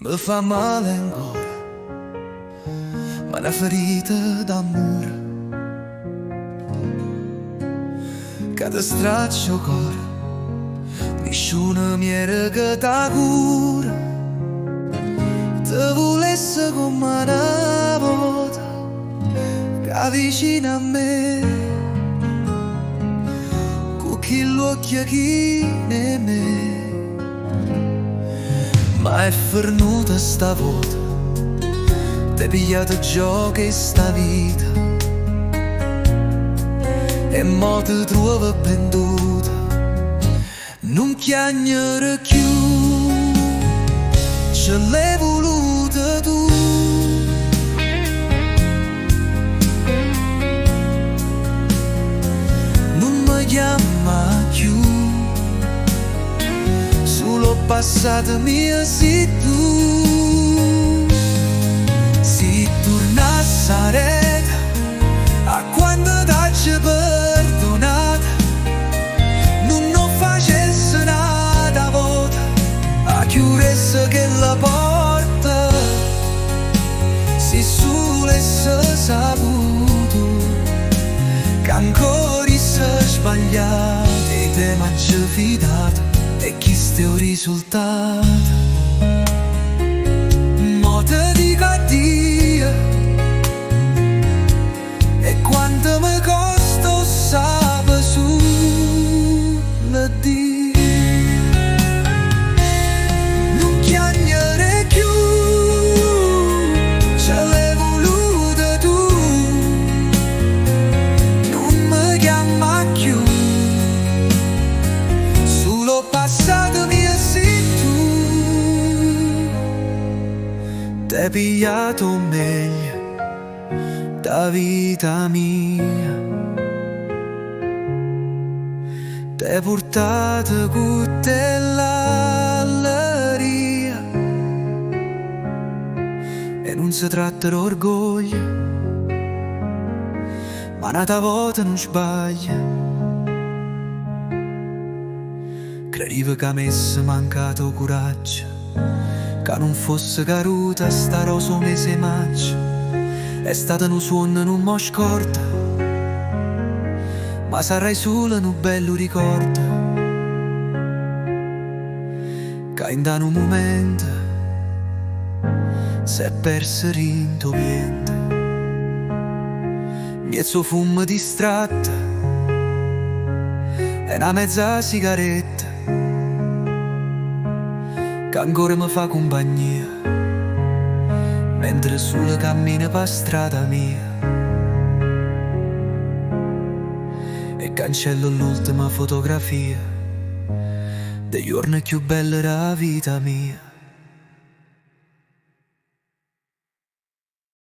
Mi fa male ancora, ma una ferita d'amore che ti straccia il cuore. Nessuno mi era che t'ha cura, te volesse come una volta, che vicino a me, con chi l'occhio chi ne me. Ma è fernuta stavolta, t'è pigliato gioco e sta vita, e mo ti trovo penduta, non chiagnere più, ce l'hai voluta tu. Non mi chiama più, solo passata mia sei tu. Si tornassi a rete a quando t'hai perdonata, non facesse nada volta, a chiudesse che la porta. Si solesse saputo che ancora sei sbagliato e te m'hai fidato, e chi sti è risultato. Mo te dico addio, e quanto mi costa sape sulle dita. Non chiagnere più, ce l'hai voluta tu. Non mi chiama più, solo passato mia sei tu. T'hai pigliato meglio da vita mia, t'hai portato con te l'alleria, e non si tratta d'orgoglio, ma un'altra volta non sbaglia. Credevo che a me sia mancato coraggio, che non fosse caduta sta rosa un mese maggio. È stato un suono, non mi scorda, ma sarai solo un bello ricordo, che in un momento si è perso rinto vento. Mezzo fumo distratta e una mezza sigaretta che ancora mi fa compagnia, mentre solo cammina per strada mia, e cancello l'ultima fotografia dei giorni più belli della vita mia.